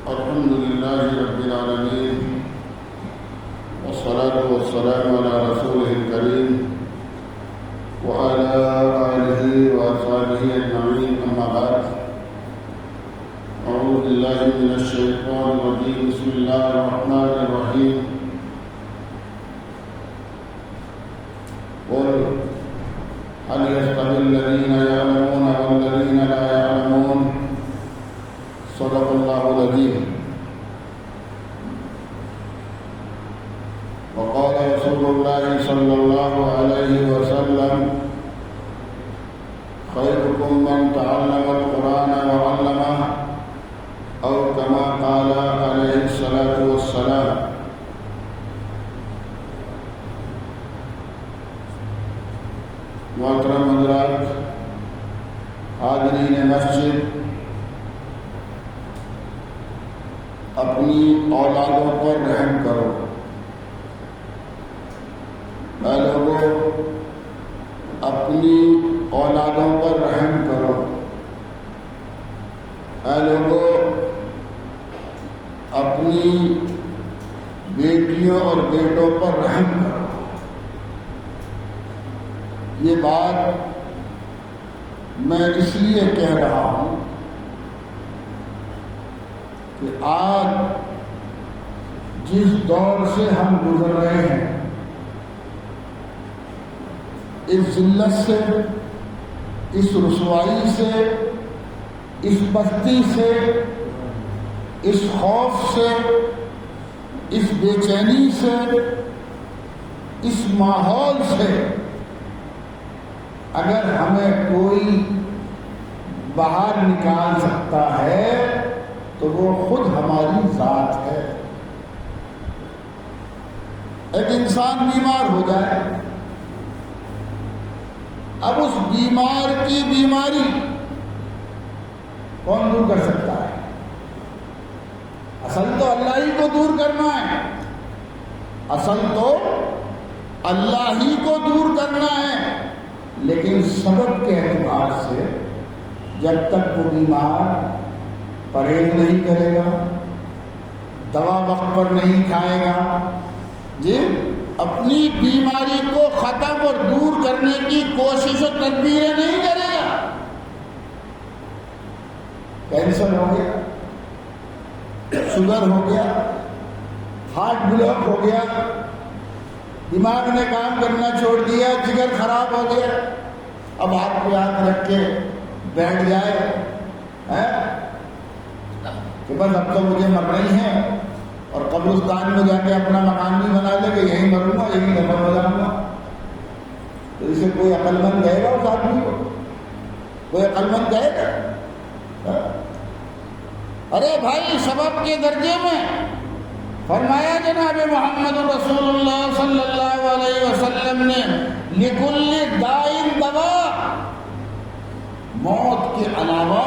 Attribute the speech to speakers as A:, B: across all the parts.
A: الحمد لله رب العالمين والصلاة والسلام على رسوله الكريم وعلى آله وأصحابه أجمعين، أما بعد. أعوذ بالله من الشيطان الرجيم. بسم الله الرحمن الرحيم. قل هل يستوي الذين يعلمون والذين لا يعلمون؟ صدق الله العظيم. وقال رسول الله صلى الله عليه وسلم: خيركم من تعلم القرآن وعلمه، أو كما قال عليه الصلاة والسلام. محترم حضرات، حاضرین مسجد، اپنی اولادوں پر رحم کرو. اے لوگوں، اپنی اولادوں پر رحم کرو. اے لوگوں، اپنی بیٹیوں اور بیٹوں پر رحم کرو. یہ بات میں اس لیے کہہ رہا ہوں کہ آج جس دور سے ہم گزر رہے ہیں، اس ذلت سے، اس رسوائی سے، اس پستی سے، اس خوف سے، اس بے چینی سے، اس ماحول سے اگر ہمیں کوئی باہر نکال سکتا ہے تو وہ خود ہماری ذات ہے. ایک انسان بیمار ہو جائے، اب اس بیمار کی بیماری کون دور کر سکتا ہے؟ اصل تو اللہ ہی کو دور کرنا ہے. اصل تو اللہ ہی کو دور کرنا ہے، لیکن سبب کے اعتبار سے جب تک وہ بیمار پرہیز نہیں کرے گا، دوا وقت پر نہیں کھائے گا، اپنی بیماری کو ختم اور دور کرنے کی کوشش و تدبیریں نہیں کرے گا. کینسر ہو گیا، شوگر ہو گیا، ہارٹ بلاک ہو گیا، دماغ نے کام کرنا چھوڑ دیا، جگر خراب ہو گیا، اب ہاتھ پہ ہاتھ رکھ کے بیٹھ جائے کہ بس اب تو مجھے مرنا ہی ہے، اور قبرستان میں جا کے اپنا مکان بھی بنا لے کہ یہیں مروں گا، یہیں دفن ہو جاؤں گا. تو اسے کوئی عقل مند کہے گا اس آدمی کو؟ کوئی عقل مند کہے گا؟ ارے بھائی، سبب کے درجے میں فرمایا جناب محمد رسول اللہ صلی اللہ علیہ وسلم نے لکل دائن دوا، موت کے علاوہ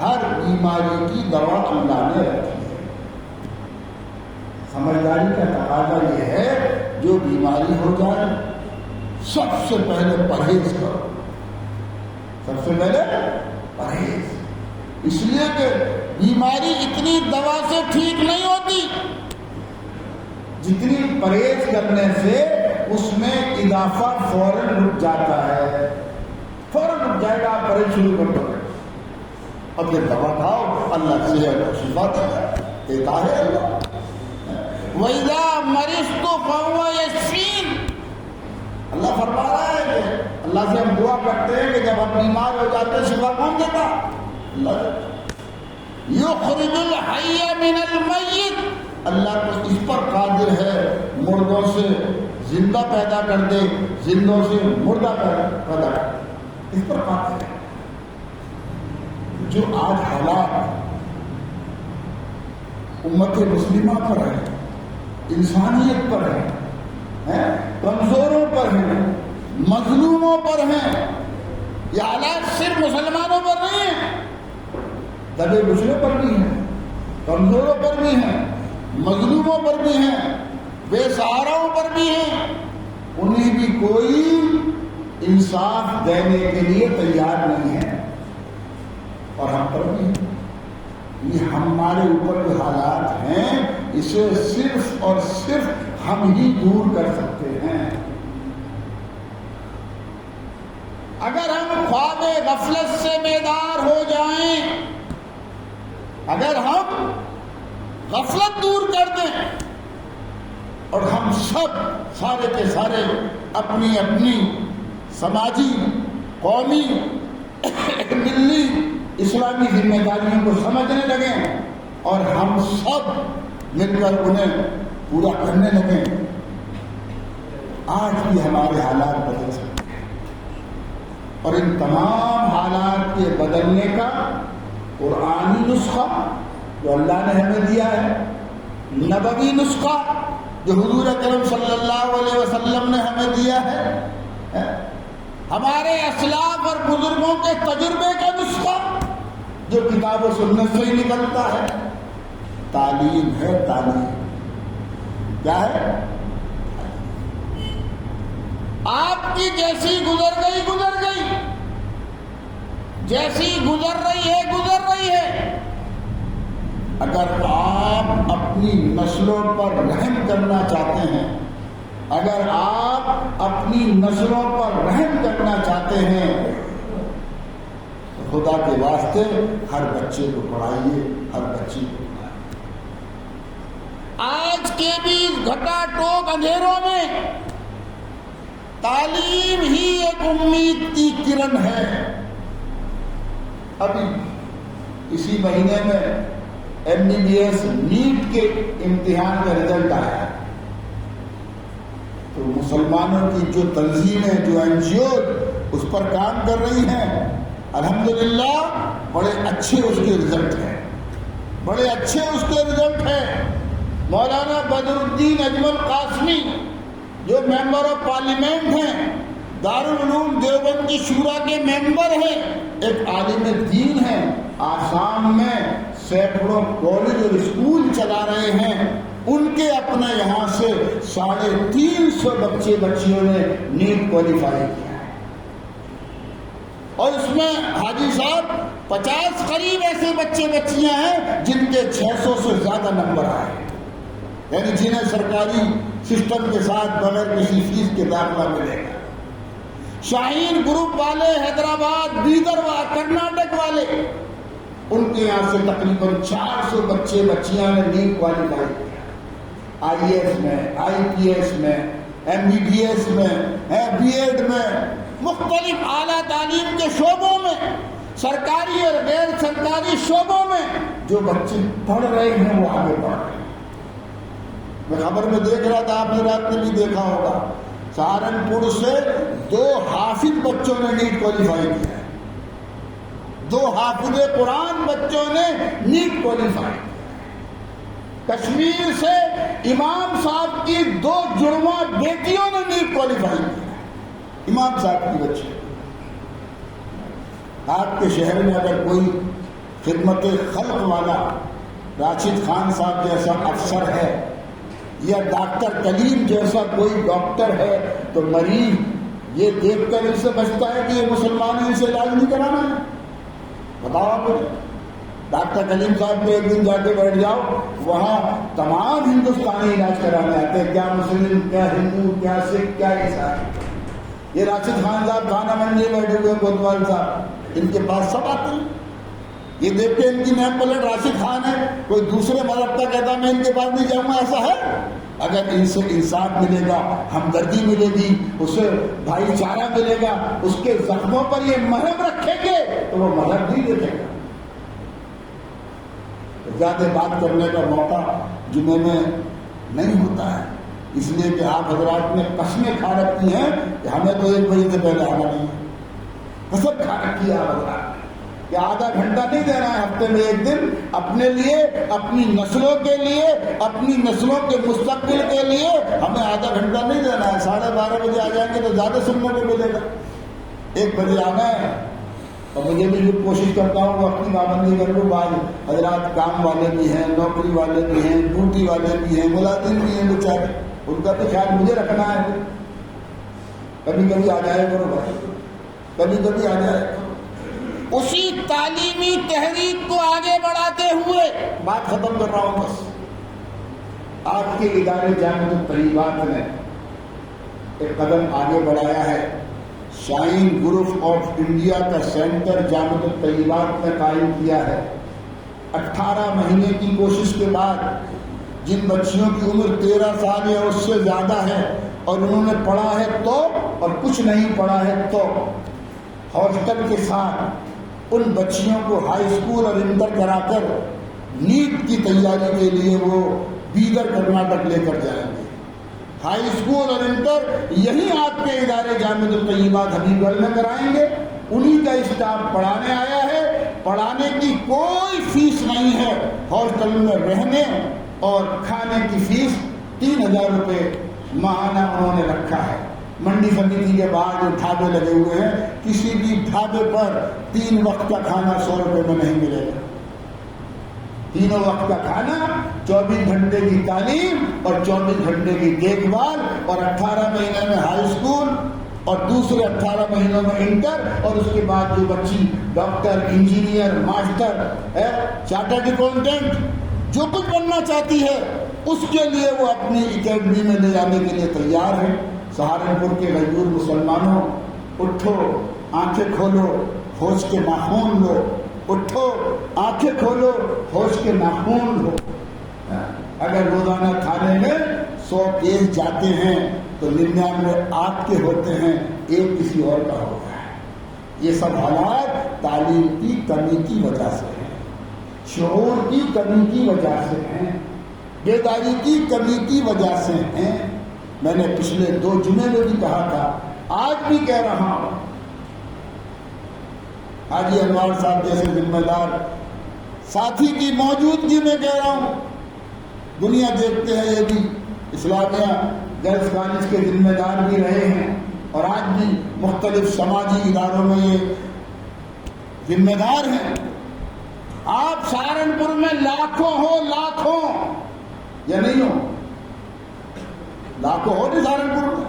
A: ہر بیماری کی دوا اللہ نے رکھی ہے. سمجھداری کا تقاضا یہ ہے جو بیماری ہو جائے سب سے پہلے پرہیز کرو. سب سے پہلے پرہیز، اس لیے کہ بیماری اتنی دوا سے ٹھیک نہیں ہوتی جتنی پرہیز کرنے سے اس میں اضافہ فوراً رک جاتا ہے. فوراً رک جائے گا، پرہیز شروع کر دو، اب یہ دوا کھاؤ، اللہ صحت و شفا دیتا ہے. اللہ وَإِذَا مَرِضْتُ فَهُوَ يَشْفِينِ، اللہ فرما رہا ہے کہ اللہ سے ہم دعا کرتے ہیں کہ جب ہم بیمار ہو جاتے ہیں شفا کون دیتا؟ اللہ. يُخْرِجُ الْحَيَّ مِنَ الْمَيِّتِ، اللہ تو اس پر قادر ہے مردوں سے زندہ پیدا کر دے، زندوں سے مردہ پیدا کر دے، اس پر قادر ہے. جو آج حالات امت مسلمہ پر ہے، انسانیت پر ہے، کمزوروں پر ہیں، مظلوموں پر ہیں، یہ حالات صرف مسلمانوں پر نہیں ہیں، دبے بچھڑوں پر بھی ہیں، کمزوروں پر بھی ہیں، مظلوموں پر بھی ہیں، بے سہاراؤں پر بھی ہیں. انہیں بھی کوئی انصاف دینے کے لیے تیار نہیں ہے، اور ہم پر بھی یہ ہمارے اوپر جو حالات ہیں اسے صرف اور صرف ہم ہی دور کر سکتے ہیں۔ اگر ہم خواب غفلت سے بیدار ہو جائیں، اگر ہم غفلت دور کر دیں اور ہم سب سارے کے سارے اپنی اپنی سماجی، قومی، ملی، اسلامی ذمہ داریوں کو سمجھنے لگیں اور ہم سب مل کر انہیں پورا کرنے لگیں، آج بھی ہمارے حالات بدل سکتے ہیں۔ اور ان تمام حالات کے بدلنے کا قرآنی نسخہ جو اللہ نے ہمیں دیا ہے، نبوی نسخہ جو حضور اکرم صلی اللہ علیہ وسلم نے ہمیں دیا ہے، ہمارے اسلاف اور بزرگوں کے تجربے کا نسخہ جو کتاب و سنت سے ہی نکلتا ہے، تعلیم ہے۔ تعلیم کیا ہے؟ آپ کی جیسی گزر گئی، جیسی گزر رہی ہے۔ اگر آپ اپنی نسلوں پر رحم کرنا چاہتے ہیں، اگر آپ اپنی نسلوں پر رحم کرنا چاہتے ہیں تو خدا کے واسطے ہر بچے کو پڑھائیے، ہر بچی کو پڑھائیے۔ آج کے بھی گھٹا ٹوک اندھیروں میں تعلیم ہی ایک امید کی کرن ہے۔ ابھی اسی مہینے میں MBBS نیٹ کے امتحان کا رزلٹ آیا ہے، تو مسلمانوں کی جو تنظیمیں، جو NGO اس پر کام کر رہی ہیں، الحمدللہ بڑے اچھے اس کے رزلٹ ہیں، بڑے اچھے اس کے رزلٹ ہیں۔ مولانا بدر الدین اجمل قاسمی جو ممبر آف پارلیمنٹ ہیں، دارالعلوم دیوبند کی شورا کے ممبر ہیں، ایک عالم دین ہیں، آسام میں سینکڑوں کالج اور اسکول چلا رہے ہیں۔ ان کے اپنے یہاں سے 350 بچے بچیوں نے نیٹ کوالیفائی کیا ہے، اور اس میں حاجی صاحب 50 قریب ایسے بچے بچیاں ہیں جن کے 600 سے زیادہ نمبر آئے، یعنی جنہیں سرکاری سسٹم کے ساتھ بغیر کسی فیس کے داخلہ ملے گا۔ شاہین گروپ والے حیدرآباد، بیدر و کرناٹک والے، ان کے یہاں سے تقریباً 400 بچے بچیاں نے نیٹ کوالیفائی کیا، IAS میں، IPS میں، MBBS میں، B.Ed میں، مختلف اعلیٰ تعلیم کے شعبوں میں، سرکاری اور غیر سرکاری شعبوں میں جو بچے پڑھ رہے ہیں وہ آگے بڑھ رہے ہیں۔ میں خبر میں دیکھ رہا تھا، آپ نے رات میں بھی دیکھا ہوگا، سہارنپور سے 2 حافظ بچوں نے نیٹ کوالیفائی کیا ہے، 2 حافظ قرآن بچوں نے نیٹ کوالیفائی کیا۔ کشمیر سے امام صاحب کی 2 جڑواں بیٹیوں نے نیٹ کوالیفائی کیا، امام صاحب کی بچی۔ آپ کے شہر میں اگر کوئی خدمت خلق والا راشد خان صاحب جیسا افسر ہے یا ڈاکٹر کلیم جیسا کوئی ڈاکٹر ہے تو مریض یہ دیکھ کر ان سے بچتا ہے کہ یہ مسلمان ہیں، ان سے علاج نہیں کرانا ہے؟ بتاؤ مجھے۔ ڈاکٹر کلیم صاحب میں ایک دن جا کے بیٹھ جاؤ، وہاں تمام ہندوستانی علاج کرانے آتے ہیں، کیا مسلم، کیا ہندو، کیا سکھ، کیا عیسائی۔ یہ راشد خان صاحب کھانا منڈی بیٹھے ہوئے کوتوال صاحب، ان کے پاس سب آتے ہیں، یہ دیکھ کے ان کی نیم پلیٹ راشد خان ہے، کوئی دوسرے مذہب کا کہتا میں ان کے پاس نہیں جاؤں گا، ایسا ہے؟ اگر ان سے انصاف ملے گا، ہمدردی ملے گی، اسے بھائی چارہ ملے گا، اس کے زخموں پر یہ مرہم رکھیں گے تو وہ مرہم نہیں دیکھے گا۔ زیادہ بات کرنے کا موقع جمعے میں نہیں ہوتا ہے، اس لیے کہ آپ حضرات نے قسمیں کھا رکھی ہیں کہ ہمیں تو 1 بجے سے پہلے آنا نہیں ہے، قسم کھا رکھی ہے آپ حضرات کہ آدھا گھنٹہ نہیں دینا ہے ہفتے میں 1 دن اپنے لیے، اپنی نسلوں کے لیے، اپنی نسلوں کے مستقبل کے لیے ہمیں آدھا گھنٹہ نہیں دینا ہے۔ 12:30 بجے آ جائیں گے تو زیادہ سننے کو ملے گا، 1 بجے آنا ہے۔ اور مجھے بھی کوشش کرتا ہوں وقت کی پابندی کر لوں، بعض حضرات کام والے بھی ہیں، نوکری والے بھی ہیں، ڈیوٹی والے بھی ہیں، ملازم بھی ہیں بیچارے، ان کا بھی خیال مجھے رکھنا ہے۔ کبھی کبھی آ جائے کرو بھائی، کبھی کبھی آ جائے کرو۔ اسی تعلیمی تحریک کو آگے بڑھاتے ہوئے بات ختم کر رہا ہوں بس. آپ کے ادارے جامعۃ الطیبات نے ایک قدم آگے بڑھایا ہے. شائن گروپ آف انڈیا کا سینٹر جامعۃ الطیبات نے قائم کیا ہے. 18 مہینے کی کوشش کے بعد جن بچیوں کی عمر 13 سال یا اس سے زیادہ ہے اور انہوں نے پڑھا ہے تو اور کچھ نہیں پڑھا ہے تو ہاسٹل کے ساتھ ان بچیوں کو ہائی اسکول اور انٹر کرا کر نیٹ کی تیاری کے لیے وہ بیدر کرناٹک لے کر جائیں گے. ہائی اسکول اور انٹر یہی آپ کے ادارے جامعۃ الطیبات حبیب گڑھ میں کرائیں گے. انہی کا اسٹاف پڑھانے آیا ہے. پڑھانے کی کوئی فیس نہیں ہے. ہاسٹل میں رہنے اور کھانے کی فیس 3000 روپے ماہانہ انہوں نے رکھا ہے. منڈی سمیتی کے بعد جو ڈھابے لگے ہوئے ہیں, کسی بھی ڈھابے پر 3 وقت کا کھانا 100 روپے میں نہیں ملے گا. 3 وقت کا کھانا, 24 گھنٹے کی تعلیم اور 24 گھنٹے کی دیکھ بھال, اور 18 مہینے میں ہائی اسکول اور دوسرے 18 مہینوں میں انٹر, اور اس کے بعد جو بچی doctor, engineer, master, chartered accountant جو کچھ بننا چاہتی ہے اس کے لیے وہ اپنی اکیڈمی میں لے جانے کے لیے تیار ہے. سہارنپور کے غیور مسلمانوں, اٹھو, آنکھیں کھولو, ہوش کے ناخون لو. اٹھو, آنکھیں کھولو, ہوش کے ناخون لو. اگر روزانہ کھانے میں 100 پیس جاتے ہیں تو 99 آپ کے ہوتے ہیں, ایک کسی اور کا ہوتا ہے. یہ سب حالات تعلیم کی کمی کی وجہ سے ہیں, شعور کی کمی کی وجہ سے ہیں, بیداری کی کمی کی وجہ سے ہیں. میں نے پچھلے 2 جمعے میں بھی کہا تھا, آج بھی کہہ رہا ہوں. حاجی انوار صاحب جیسے ذمہ دار ساتھی کی موجودگی میں کہہ رہا ہوں. دنیا دیکھتے ہیں یہ بھی اسلامیہ گرلز کالج کے ذمہ دار بھی رہے ہیں اور آج بھی مختلف سماجی اداروں میں یہ ذمہ دار ہیں. آپ سہارنپور میں لاکھوں ہو, لاکھوں یا نہیں ہو, لاکھوں ہو نہیں سہارنپور میں,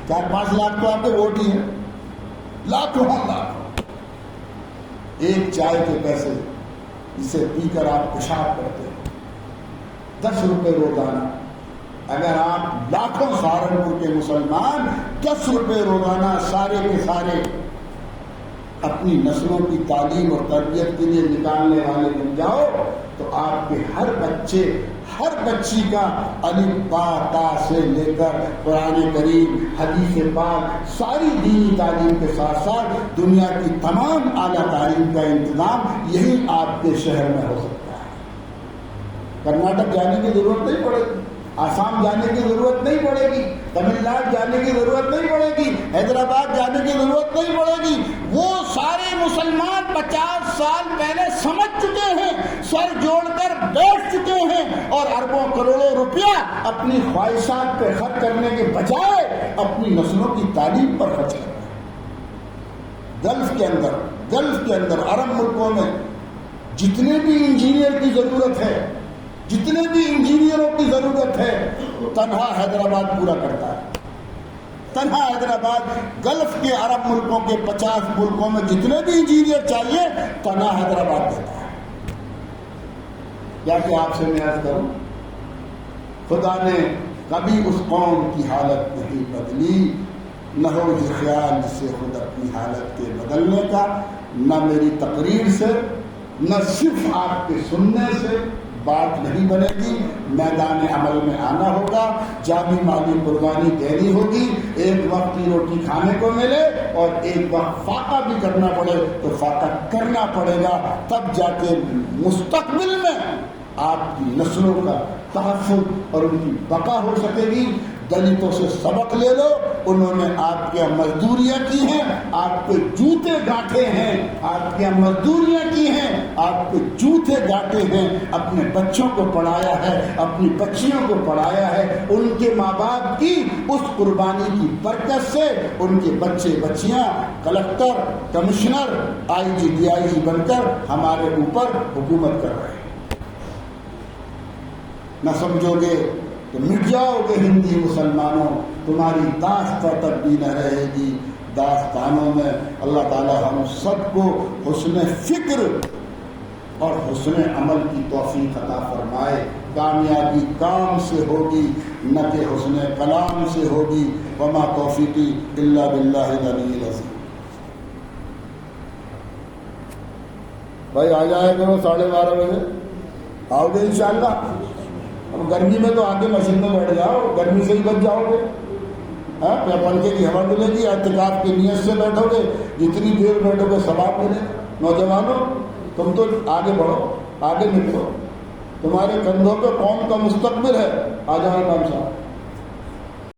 A: 4-5 لاکھ تو آپ کے ووٹ ہی ہیں. لاکھوں ہو, لاکھوں. ایک چائے کے پیسے جسے پی کر آپ پیشاب کرتے ہیں, 10 روپے روزانہ. اگر آپ لاکھوں سہارنپور کے مسلمان 10 روپے روزانہ سارے کے سارے اپنی نسلوں کی تعلیم اور تربیت کے لیے نکالنے والے بن جاؤ تو آپ کے ہر بچے, ہر بچی کا الف با تا سے لے کر قرآن کریم, حدیث پاک, ساری دینی تعلیم کے ساتھ ساتھ دنیا کی تمام اعلیٰ تعلیم کا انتظام یہی آپ کے شہر میں ہو سکتا ہے. کرناٹک جانے کی ضرورت نہیں پڑے گی, آسام جانے کی ضرورت نہیں پڑے گی, تمل ناڈو جانے کی ضرورت نہیں پڑے گی, حیدرآباد جانے کی ضرورت نہیں پڑے گی. وہ سارے مسلمان 50 سال پہلے سمجھ چکے ہیں, سر جوڑ کر بیٹھ چکے ہیں اور اربوں کروڑوں روپیہ اپنی خواہشات پہ خرچ کرنے کے بجائے اپنی نسلوں کی تعلیم پر خرچ کر رہے ہیں. گلف کے اندر عرب ملکوں میں جتنے بھی انجینئر کی ضرورت ہے, جتنے بھی انجینئروں کی ضرورت ہے, تنہا حیدرآباد پورا کرتا ہے. تنہا حیدرآباد گلف کے عرب ملکوں کے 50 ملکوں میں جتنے بھی انجینئر چاہیے تنہا حیدرآباد دیتا ہے. کیا کہ آپ سے میں عرض کروں, خدا نے کبھی اس قوم کی حالت نہیں بدلی, نہ ہو یہ خیال جس سے خود اپنی حالت کے بدلنے کا. نہ میری تقریر سے, نہ صرف آپ کے سننے سے بات نہیں بنے گی. میدان عمل میں آنا ہوگا, جانی مالی قربانی دینی ہوگی. ایک وقت کی روٹی کھانے کو ملے اور ایک وقت فاقہ بھی کرنا پڑے تو فاقہ کرنا پڑے گا. تب جا کے مستقبل میں آپ کی نسلوں کا تحفظ اور ان کی بقا ہو سکے گی. دلتوں سے سبق لے لو, انہوں نے آپ کے مزدوریاں کی ہیں, آپ کے جوتے گاٹھے ہیں, آپ کے مزدوریاں کی ہیں, آپ کے جوتے گاٹے ہیں, اپنے بچوں کو پڑھایا ہے, اپنی بچیوں کو پڑھایا ہے. ان کے ماں باپ کی اس قربانی کی برکت سے ان کے بچے بچیاں collector, commissioner, I G, D I G بن کر ہمارے اوپر حکومت کر رہے ہیں. نہ سمجھو گے تو مٹ جاؤ گے ہندی مسلمانوں, تمہاری داستان تک بھی نہ رہے گی. داستانوں میں اللہ تعالی ہم سب کو حسن فکر اور حسن عمل کی توفیق عطا فرمائے۔ کامیابی کام سے ہوگی نہ کہ حسن کلام سے ہوگی۔ وما توفیقی الا باللہ العلی العظیم۔ بھائی آ جائے کرو 12:30 بجے، آؤ گے انشاءاللہ۔ اب گرمی میں تو آگے مشین میں بیٹھ جاؤ، گرمی سے ہی بچ جاؤ گے۔ ہاں پنکھے کی ہوا ملے گی، اعتکاف کی نیت سے بیٹھو گے، جتنی دیر بیٹھو گے ثواب ملے گا۔ نوجوانوں تم تو آگے بڑھو، آگے نکلو، تمہارے کندھوں پہ قوم کا مستقبل ہے۔ آ جاؤ امام صاحب۔